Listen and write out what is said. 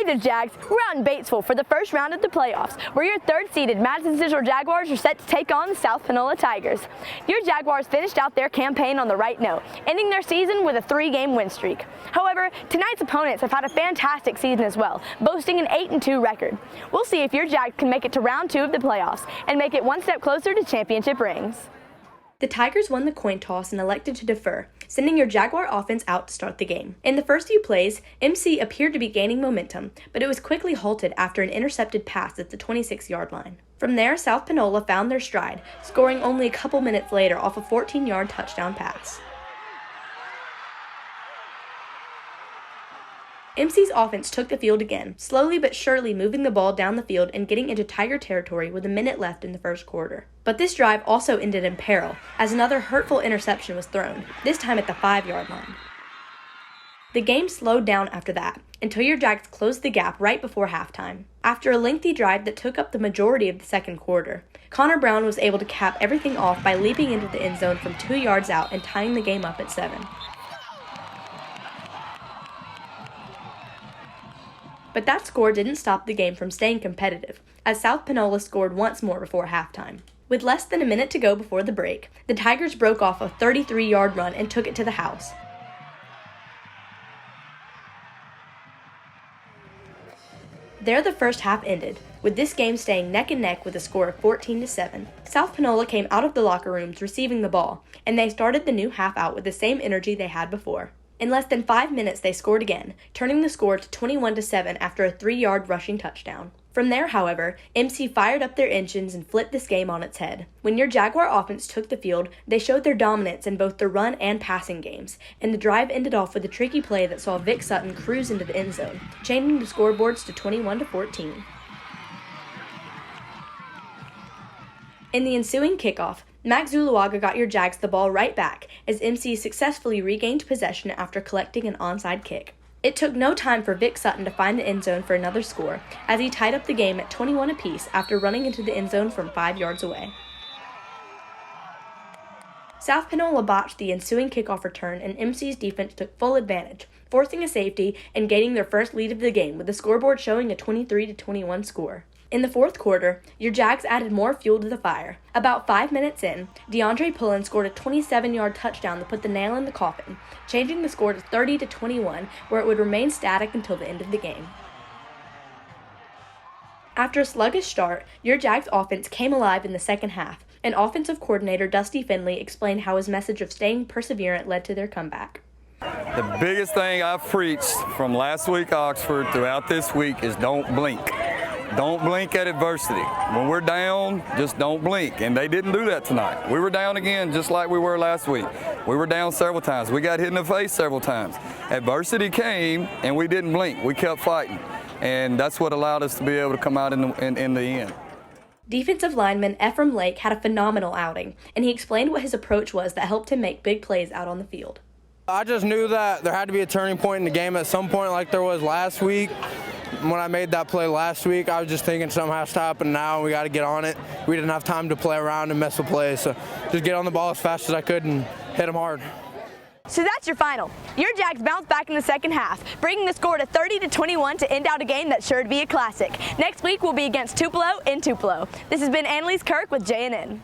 Speaking of Jags, we're out in Batesville for the first round of the playoffs, where your third-seeded Madison Central Jaguars are set to take on the South Panola Tigers. Your Jaguars finished out their campaign on the right note, ending their season with a 3-game win streak. However, tonight's opponents have had a fantastic season as well, boasting an 8-2 record. We'll see if your Jags can make it to round 2 of the playoffs and make it one step closer to championship rings. The Tigers won the coin toss and elected to defer, sending your Jaguar offense out to start the game. In the first few plays, MC appeared to be gaining momentum, but it was quickly halted after an intercepted pass at the 26-yard line. From there, South Panola found their stride, scoring only a couple minutes later off a 14-yard touchdown pass. MC's offense took the field again, slowly but surely moving the ball down the field and getting into Tiger territory with a minute left in the first quarter. But this drive also ended in peril, as another hurtful interception was thrown, this time at the 5-yard line. The game slowed down after that, until your Jags closed the gap right before halftime. After a lengthy drive that took up the majority of the second quarter, Connor Brown was able to cap everything off by leaping into the end zone from 2 yards out and tying the game up at 7. But that score didn't stop the game from staying competitive, as South Panola scored once more before halftime. With less than a minute to go before the break, the Tigers broke off a 33-yard run and took it to the house. There the first half ended, with this game staying neck and neck with a score of 14-7. South Panola came out of the locker rooms receiving the ball, and they started the new half out with the same energy they had before. In less than 5 minutes, they scored again, turning the score to 21-7 after a 3-yard rushing touchdown. From there, however, MC fired up their engines and flipped this game on its head. When your Jaguar offense took the field, they showed their dominance in both the run and passing games, and the drive ended off with a tricky play that saw Vic Sutton cruise into the end zone, changing the scoreboards to 21-14. In the ensuing kickoff, Max Zuluaga got your Jags the ball right back as MC successfully regained possession after collecting an onside kick. It took no time for Vic Sutton to find the end zone for another score, as he tied up the game at 21 apiece after running into the end zone from 5 yards away. South Panola botched the ensuing kickoff return, and MC's defense took full advantage, forcing a safety and gaining their first lead of the game, with the scoreboard showing a 23-21 score. In the fourth quarter, your Jags added more fuel to the fire. About 5 minutes in, DeAndre Pullen scored a 27-yard touchdown that put the nail in the coffin, changing the score to 30-21, where it would remain static until the end of the game. After a sluggish start, your Jags offense came alive in the second half, and offensive coordinator Dusty Finley explained how his message of staying perseverant led to their comeback. The biggest thing I've preached from last week Oxford throughout this week is don't blink. Don't blink at adversity. When we're down, just don't blink. And they didn't do that tonight. We were down again just like we were last week. We were down several times. We got hit in the face several times. Adversity came, and we didn't blink. We kept fighting. And that's what allowed us to be able to come out in the end. Defensive lineman Ephraim Lake had a phenomenal outing, and he explained what his approach was that helped him make big plays out on the field. I just knew that there had to be a turning point in the game at some point like there was last week. When I made that play last week, I was just thinking something has to happen now, and we got to get on it. We didn't have time to play around and mess with plays, so just get on the ball as fast as I could and hit them hard. So that's your final. Your Jags bounced back in the second half, bringing the score to 30-21 to end out a game that's sure to be a classic. Next week, we'll be against Tupelo in Tupelo. This has been Annalise Kirk with JNN.